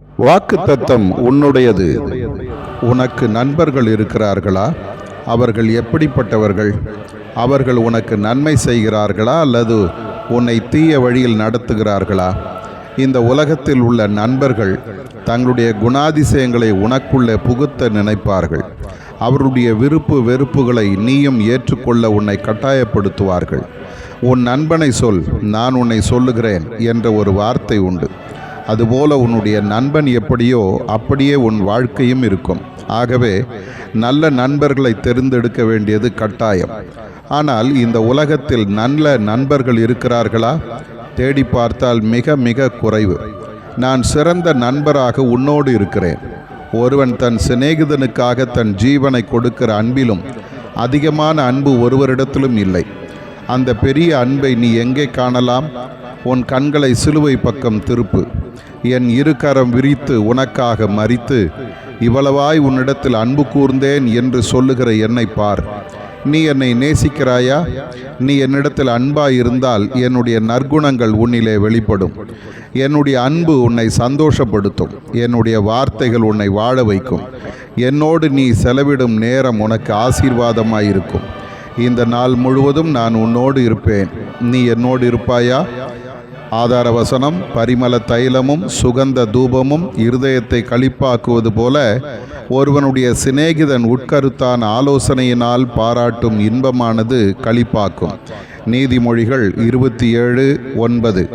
வாக்குத்தத்தம் உன்னுடையது. உனக்கு நண்பர்கள் இருக்கிறார்களா? அவர்கள் எப்படிப்பட்டவர்கள்? அவர்கள் உனக்கு நன்மை செய்கிறார்களா அல்லது உன்னை தீய வழியில் நடத்துகிறார்களா? இந்த உலகத்தில் உள்ள நண்பர்கள் தங்களுடைய குணாதிசயங்களை உனக்குள்ளே புகுத்த நினைப்பார்கள். அவருடைய விருப்பு வெறுப்புகளை நீயும் ஏற்றுக்கொள்ள உன்னை கட்டாயப்படுத்துவார்கள். உன் நண்பனை சொல், நான் உன்னை சொல்லுகிறேன் என்ற ஒரு வார்த்தை உண்டு. அதுபோல உன்னுடைய நண்பன் எப்படியோ அப்படியே உன் வாழ்க்கையும் இருக்கும். ஆகவே நல்ல நண்பர்களை தெரிந்தெடுக்க வேண்டியது கட்டாயம். ஆனால் இந்த உலகத்தில் நல்ல நண்பர்கள் இருக்கிறார்களா? தேடி பார்த்தால் மிக மிக குறைவு. நான் சிறந்த நண்பராக உன்னோடு இருக்கிறேன். ஒருவன் தன் சிநேகிதனுக்காக தன் ஜீவனை கொடுக்கிற அன்பிலும் அதிகமான அன்பு ஒருவரிடத்திலும் இல்லை. அந்த பெரிய அன்பை நீ எங்கே காணலாம்? உன் கண்களை சிலுவை பக்கம் திருப்பு. என் இரு கரம் விரித்து உனக்காக மரித்து இவ்வளவாய் உன்னிடத்தில் அன்பு கூர்ந்தேன் என்று சொல்லுகிற என்னை பார். நீ என்னை நேசிக்கிறாயா? நீ என்னிடத்தில் அன்பாயிருந்தால் என்னுடைய நற்குணங்கள் உன்னிலே வெளிப்படும். என்னுடைய அன்பு உன்னை சந்தோஷப்படுத்தும். என்னுடைய வார்த்தைகள் உன்னை வாழ வைக்கும். என்னோடு நீ செலவிடும் நேரம் உனக்கு ஆசீர்வாதமாயிருக்கும். இந்த நாள் முழுவதும் நான் உன்னோடு இருப்பேன். நீ என்னோடு இருப்பாயா? ஆதார வசனம்: பரிமள தைலமும் சுகந்த தூபமும் இருதயத்தை களிப்பாக்குவது போல ஒருவனுடைய சிநேகிதன் உட்கருத்தான ஆலோசனையினால் பாராட்டும் இன்பமானது களிப்பாக்கும். நீதிமொழிகள் 27:9.